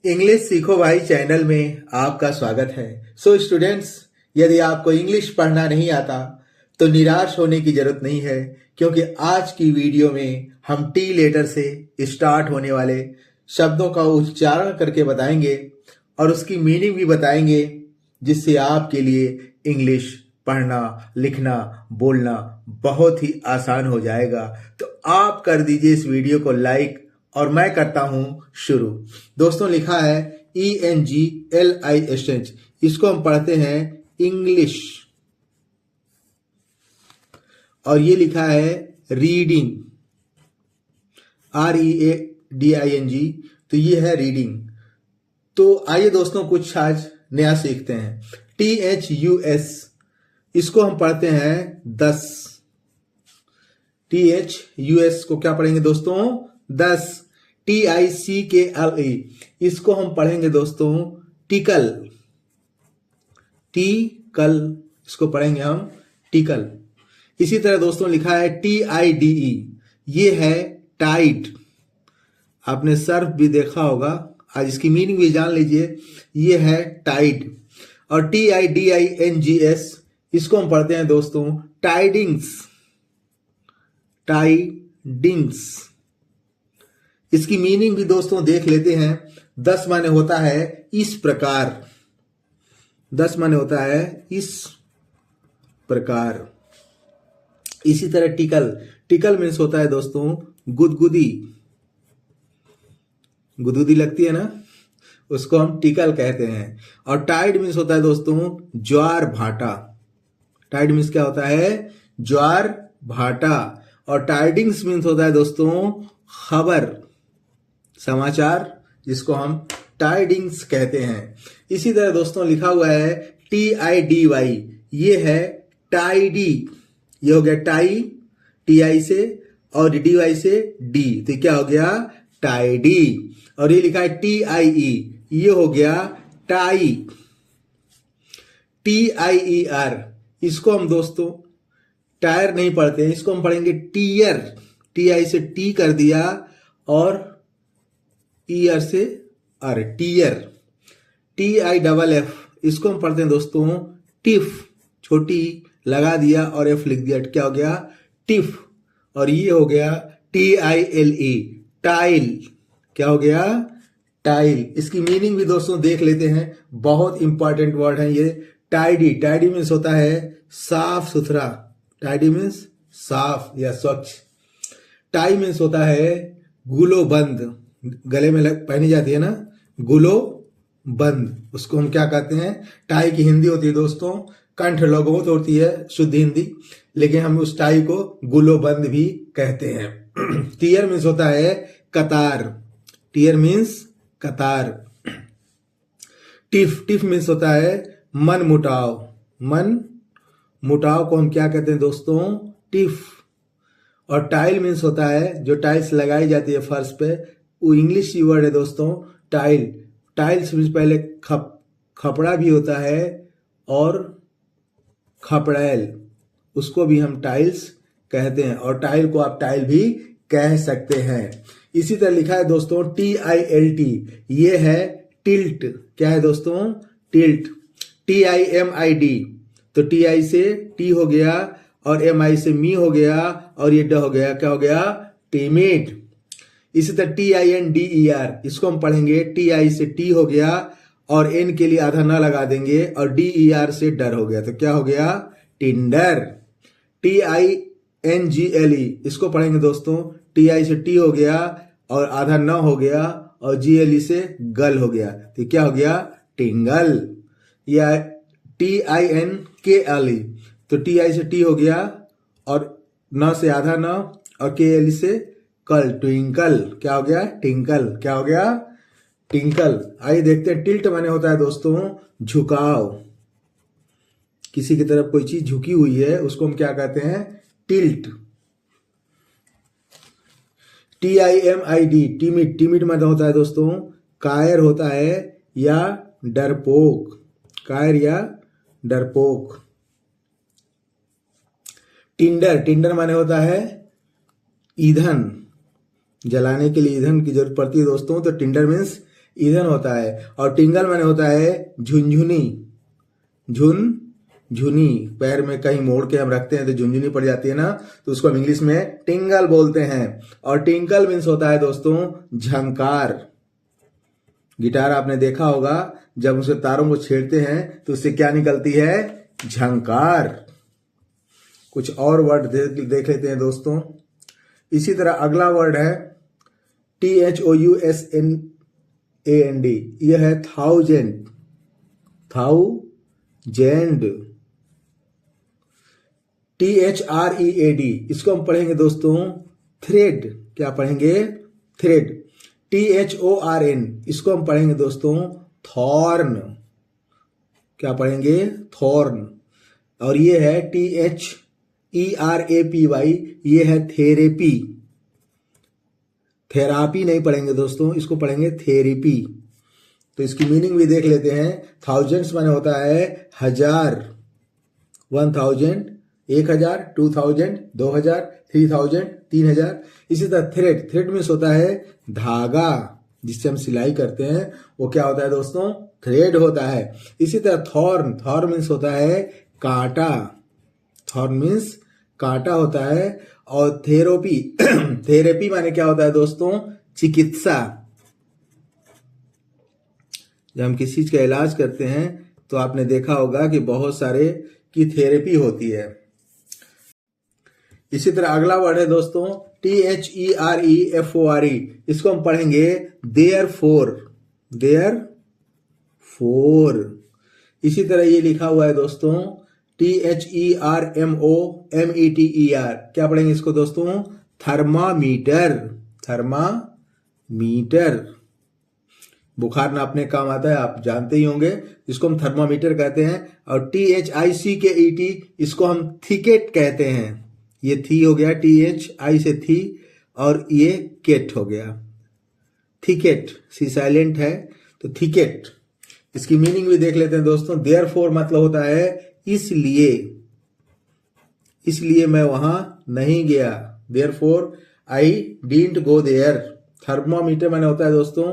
English सीखो भाई channel में आपका स्वागत है। स्टूडेंट्स, यदि आपको इंग्लिश पढ़ना नहीं आता तो निराश होने की जरूरत नहीं है, क्योंकि आज की वीडियो में हम टी लेटर से स्टार्ट होने वाले शब्दों का उच्चारण करके बताएंगे और उसकी मीनिंग भी बताएंगे, जिससे आपके लिए इंग्लिश पढ़ना, लिखना, बोलना बहुत ही आसान हो जाएगा। तो आप कर दीजिए इस वीडियो को लाइक और मैं करता हूं शुरू। दोस्तों, लिखा है ENGLISH, इसको हम पढ़ते हैं इंग्लिश, और ये लिखा है रीडिंग, READING, तो ये है रीडिंग। तो आइए दोस्तों कुछ आज नया सीखते हैं। THUS, इसको हम पढ़ते हैं 10। THUS को क्या पढ़ेंगे दोस्तों? 10। TICKLE, इसको हम पढ़ेंगे दोस्तों टिकल। टिकल, इसको पढ़ेंगे हम टिकल। इसी तरह दोस्तों लिखा है TIDE, ये है टाइट। आपने सर्फ भी देखा होगा, आज इसकी मीनिंग भी जान लीजिए, ये है टाइड। और TIDINGS, इसको हम पढ़ते हैं दोस्तों टाइडिंग्स। टाइडिंग्स, इसकी मीनिंग भी दोस्तों देख लेते हैं। 10 माने होता है इस प्रकार। 10 माने होता है इस प्रकार। इसी तरह टिकल, टिकल मीन्स होता है दोस्तों गुदगुदी। गुदगुदी लगती है ना, उसको हम टिकल कहते हैं। और टाइड मीन्स होता है दोस्तों ज्वार भाटा। टाइड मीन्स क्या होता है? ज्वार भाटा। और टाइडिंग्स मीन्स होता है दोस्तों खबर, समाचार, जिसको हम टाइडिंग्स कहते हैं। इसी तरह दोस्तों लिखा हुआ है TIDY, ये है टाइडी। ये हो गया टाई, TI से, और DY से D, तो क्या हो गया? टाइडी। और ये लिखा है TIE, ये हो गया टाई। TIER, इसको हम दोस्तों टायर नहीं पढ़ते हैं, इसको हम पढ़ेंगे टीयर। TI से T कर दिया और ER से R, टीयर। TIFF, इसको हम पढ़ते हैं दोस्तों टिफ। छोटी लगा दिया और F लिख दिया, क्या हो गया? टिफ। और ये हो गया TILE, टाइल। क्या हो गया? टाइल। इसकी मीनिंग भी दोस्तों देख लेते हैं, बहुत इंपॉर्टेंट वर्ड है ये। टाइडी, टाइडी मीन्स होता है साफ सुथरा। टाइडी मीन्स साफ या स्वच्छ। टाई मीन्स होता है गुलो बंद, गले में पहनी जाती है ना, गुलो बंद, उसको हम क्या कहते हैं? टाई की हिंदी होती है दोस्तों कंठ लघुत होती है, शुद्ध हिंदी, लेकिन हम उस टाई को गुलो बंद भी कहते हैं। टीयर मीन्स होता है कतार। टीयर मीन्स कतार। टिफ, टिफ मीन्स होता है मन मुटाव। मन मुटाव को हम क्या कहते हैं दोस्तों? टिफ। और टाइल मीन्स होता है जो टाइल्स लगाई जाती है फर्श पे, वो इंग्लिश वर्ड है दोस्तों टाइल। टाइल्स मीन्स पहले खपड़ा भी होता है और खपड़ैल, उसको भी हम टाइल्स कहते हैं। और टाइल को आप टाइल भी कह सकते हैं। इसी तरह लिखा है दोस्तों TILT, ये है टिल्ट। क्या है दोस्तों? टिल्ट। TIMID, तो TI से T हो गया और MI से मी हो गया और ये ड हो गया, क्या हो गया? टिमिड। इसी तरह TINDER, इसको हम पढ़ेंगे TI से T हो गया और N के लिए आधा ना लगा देंगे और DER से डर हो गया, तो क्या हो गया? टिंडर। TINGLE, इसको पढ़ेंगे दोस्तों TI से T हो गया और आधा न हो गया और GLE से गल हो गया, तो क्या हो गया? टिंगल। या TINKLE, तो TI से T हो गया और न से आधा न और KLE से कल, ट्विंकल, क्या हो गया? टिंकल। क्या हो गया? टिंकल। आइए देखते हैं टिल्ट माने होता है दोस्तों झुकाव। किसी की तरफ कोई चीज झुकी हुई है, उसको हम क्या कहते हैं? टिल्ट। TIMID, टिमिड, टिमिड माने होता है दोस्तों कायर होता है या डरपोक। कायर या डरपोक। टिंडर, टिंडर माने होता है ईंधन। जलाने के लिए ईंधन की जरूरत पड़ती है दोस्तों, तो टिंडर मीन्स ईंधन होता है। और टिंगल माने होता है झुनझुनी, झुनझुनी, पैर में कहीं मोड़ के हम रखते हैं तो झुनझुनी पड़ जाती है ना, तो उसको हम इंग्लिश में टिंगल बोलते हैं। और टिंकल मीन्स होता है दोस्तों झंकार। गिटार आपने देखा होगा, जब उसके तारों को छेड़ते हैं तो उससे क्या निकलती है, झंकार। कुछ और वर्ड देख लेते हैं दोस्तों। इसी तरह अगला वर्ड है THOUSNAND, यह है थाउजेंड, थाउजेंड। THREAD, इसको हम पढ़ेंगे दोस्तों थ्रेड। क्या पढ़ेंगे, थ्रेड। THORN, इसको हम पढ़ेंगे दोस्तों थॉर्न। क्या पढ़ेंगे, थॉर्न। और ये है THERAPY, ये है थेरेपी। थेरापी नहीं पढ़ेंगे दोस्तों, इसको पढ़ेंगे थेरेपी। तो इसकी मीनिंग भी देख लेते हैं। थाउजेंड्स माने होता है हजार, 1000, 1000, 2000, 2000, 3000, 3000। इसी तरह थ्रेड, थ्रेड मीन्स होता है धागा, जिससे हम सिलाई करते हैं, वो क्या होता है दोस्तों, थ्रेड होता है। इसी तरह थॉर्न, थॉर्न मीन्स होता है कांटा, थॉर्न मीन्स कांटा होता है। और थेरेपी, थेरेपी माने क्या होता है दोस्तों, चिकित्सा। जब हम किसी चीज का इलाज करते हैं तो आपने देखा होगा कि बहुत सारे की थेरेपी होती है। इसी तरह अगला वर्ड है दोस्तों THEREFORE, इसको हम पढ़ेंगे देयरफॉर, देयरफॉर। इसी तरह ये लिखा हुआ है दोस्तों THERMOMETER, क्या पढ़ेंगे इसको दोस्तों, थर्मामीटर, थर्मामीटर। बुखार नापने काम आता है, आप जानते ही होंगे, इसको हम थर्मामीटर कहते हैं। और THICKET, इसको हम थिकेट कहते हैं। ये थी हो गया, THI से थी, और ये केट हो गया, थिकेट, सी साइलेंट है तो थिकेट। इसकी मीनिंग भी देख लेते हैं दोस्तों। देयरफॉर मतलब होता है इसलिए, इसलिए मैं वहां नहीं गया, therefore I didn't go there. Thermometer माने होता है दोस्तों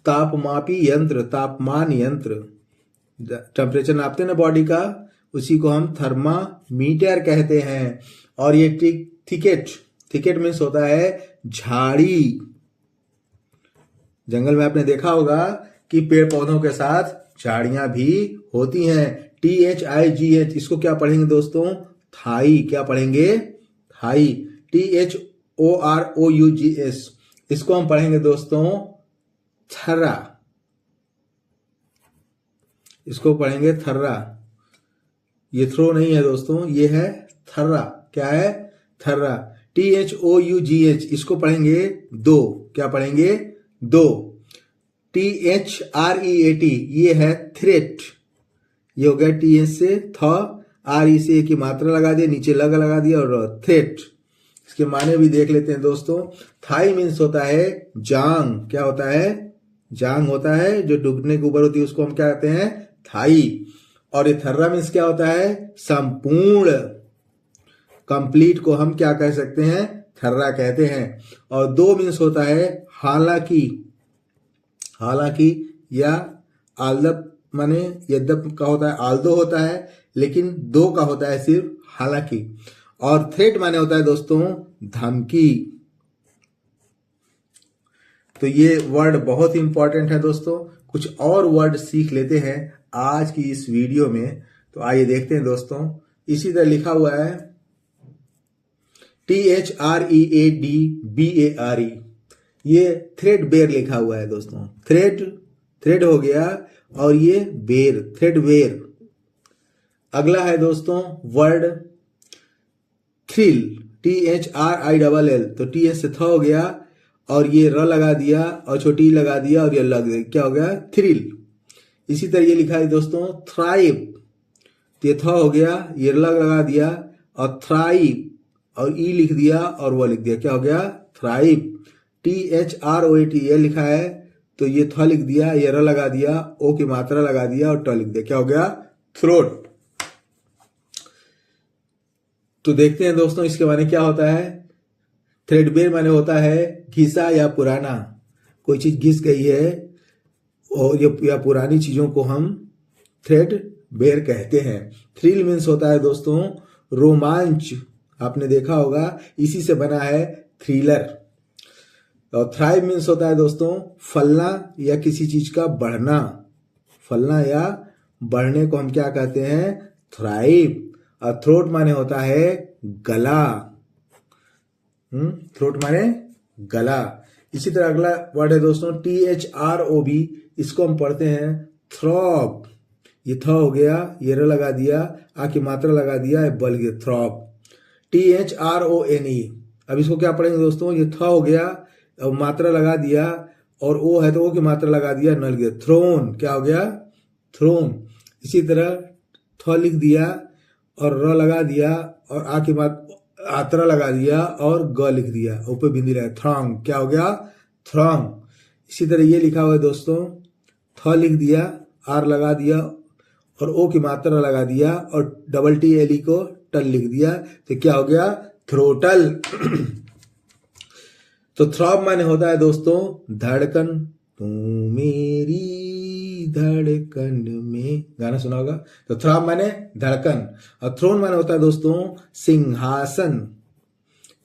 तापमापी यंत्र, तापमान यंत्र, टेम्परेचर नापते हैं ना बॉडी का, उसी को हम थर्मामीटर कहते हैं। और ये थिकेट, थिकेट मीन्स होता है झाड़ी। जंगल में आपने देखा होगा कि पेड़ पौधों के साथ झाड़ियां भी होती हैं। THIGH, इसको क्या पढ़ेंगे दोस्तों, थाई। क्या पढ़ेंगे, थाई। THOROUGS, इसको हम पढ़ेंगे दोस्तों थर्रा, इसको पढ़ेंगे थर्रा। ये थ्रो नहीं है दोस्तों, ये है थर्रा। क्या है, थर्रा। THOUGH, इसको पढ़ेंगे दो। क्या पढ़ेंगे, दो। THREAT, ये है थ्रेट। ये हो गया TH से थ, RE से की मात्रा लगा दिया, नीचे लगा दिया, और थ्रेट। इसके माने भी देख लेते हैं दोस्तों। थाई मीन्स होता है जांग। क्या होता है, जांग होता है, जो डूबने के ऊपर होती है, उसको हम क्या कहते हैं, थाई। और ये थर्रा मीन्स क्या होता है, संपूर्ण, कंप्लीट को हम क्या कह सकते हैं, थर्रा कहते हैं। और दो मीन्स होता है हालांकि, हालांकि या आल्दप माने यद्यप का होता है, आल्दो होता है, लेकिन दो का होता है सिर्फ हालांकि। और थ्रेट माने होता है दोस्तों धमकी। तो ये वर्ड बहुत ही इंपॉर्टेंट है दोस्तों। कुछ और वर्ड सीख लेते हैं आज की इस वीडियो में, तो आइए देखते हैं दोस्तों। इसी तरह लिखा हुआ है THREADBARE, ये थ्रेड बेयर लिखा हुआ है दोस्तों। थ्रेड, थ्रेड हो गया, और ये बेर, थ्रेड बेयर। अगला है दोस्तों वर्ड थ्रिल, THRILL, तो TH से थ हो गया, और ये र लगा दिया, और छोटी लगा दिया, और ये लग गया, क्या हो गया, थ्रिल। इसी तरह ये लिखा है दोस्तों थ्राइव, तो ये थ हो गया, ये लगा दिया, और थ्राइव, और ई लिख दिया, और वो लिख दिया, क्या हो गया, थ्राइव। THROAT, ये लिखा है, तो ये थ लिख दिया, ये र लगा दिया, ओ की मात्रा लगा दिया, और ट लिख दिया, क्या हो गया, थ्रोट। तो देखते हैं दोस्तों इसके माने क्या होता है। थ्रेडबेयर माने होता है घिसा या पुराना, कोई चीज घिस गई है और या पुरानी चीजों को हम थ्रेड बेयर कहते हैं। थ्रिल मीन्स होता है दोस्तों रोमांच, आपने देखा होगा, इसी से बना है थ्रिलर। और थ्राइव मीन्स होता है दोस्तों फलना या किसी चीज का बढ़ना, फलना या बढ़ने को हम क्या कहते हैं, थ्राइव। और थ्रोट माने होता है गला, थ्रोट माने गला। इसी तरह अगला वर्ड है दोस्तों THROB, इसको हम पढ़ते हैं थ्रॉब। ये थ हो गया, ये र लगा दिया, आ की मात्रा लगा दिया, बल गया थ्रॉब। THRONE, अब इसको क्या पढ़ेंगे दोस्तों, ये थ हो गया, अब मात्रा लगा दिया, और ओ है तो ओ की मात्रा लगा दिया, नल गया थ्रोन, क्या हो गया थ्रोन। इसी तरह थ लिख दिया और र लगा दिया और आ की मात्रा लगा दिया और ग लिख दिया, ऊपर बिंदी लगा थ्रॉन्ग, क्या हो गया थ्रॉन्ग। इसी तरह ये लिखा हुआ है दोस्तों, थ लिख दिया, आर लगा दिया और ओ की मात्रा लगा दिया और डबल TLE को टल लिख दिया, तो क्या हो गया थ्रोटल। तो थ्रॉब माने होता है दोस्तों धड़कन, तू मेरी धड़कन में, गाना सुना होगा। तो थ्रॉब माने धड़कन, और थ्रोन माने होता है दोस्तों सिंहासन।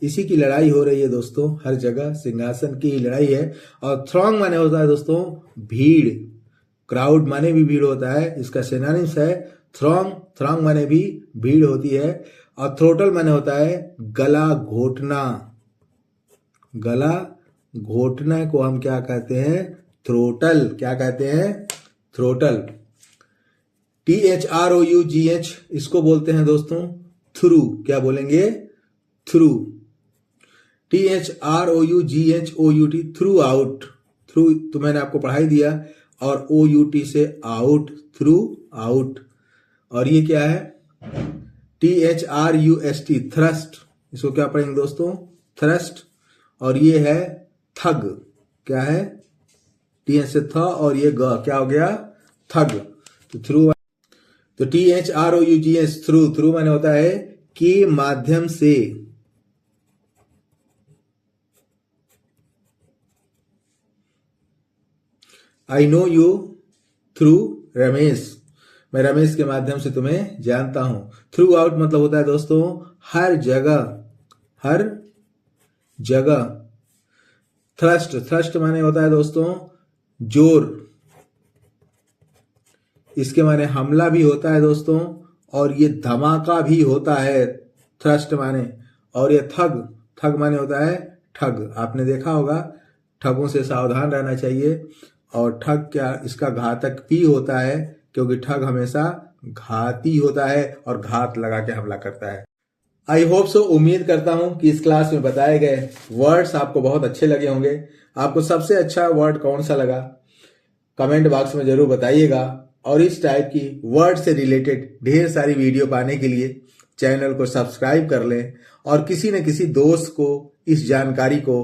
इसी की लड़ाई हो रही है दोस्तों, हर जगह सिंहासन की ही लड़ाई है। और थ्रॉन्ग माने होता है दोस्तों भीड़, क्राउड माने भी भीड़ होता है, इसका सिनोनिम्स है थ्रॉन्ग। थ्रॉन्ग माने भी भीड़ होती है। और थ्रोटल माने होता है गला घोटना, गला घोटना को हम क्या कहते हैं थ्रोटल, क्या कहते हैं थ्रोटल। THROUGH, इसको बोलते हैं दोस्तों थ्रू, क्या बोलेंगे through. THROUGHOUT through out, through तो मैंने आपको पढ़ाई दिया, और OUT से आउट, थ्रू आउट। और ये क्या है THRUST थ्रस्ट, इसको क्या पढ़ेंगे दोस्तों थ्रस्ट। और ये है थग, क्या है TH से थ और ये ग, क्या हो गया थग। तो थ्रू, तो THROUGH थ्रू, थ्रू माने होता है के माध्यम से। I know you through Ramesh, मैं रमेश के माध्यम से तुम्हें जानता हूं। थ्रू आउट मतलब होता है दोस्तों हर जगह, हर जगह। थ्रस्ट, थ्रस्ट माने होता है दोस्तों जोर, इसके माने हमला भी होता है दोस्तों, और ये धमाका भी होता है थ्रस्ट माने। और ये थग, थग माने होता है ठग, आपने देखा होगा, ठगों से सावधान रहना चाहिए। और ठग क्या, इसका घातक भी होता है, क्योंकि ठग हमेशा घाती होता है और घात लगा के हमला करता है। आई होप सो, उम्मीद करता हूं कि इस क्लास में बताए गए वर्ड्स आपको बहुत अच्छे लगे होंगे। आपको सबसे अच्छा वर्ड कौन सा लगा कमेंट बॉक्स में जरूर बताइएगा। और इस टाइप की वर्ड से रिलेटेड ढेर सारी वीडियो पाने के लिए चैनल को सब्सक्राइब कर लें और किसी न किसी दोस्त को इस जानकारी को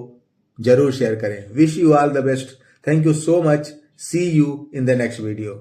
जरूर शेयर करें। Wish you all the best. Thank you so much. See you in the next video.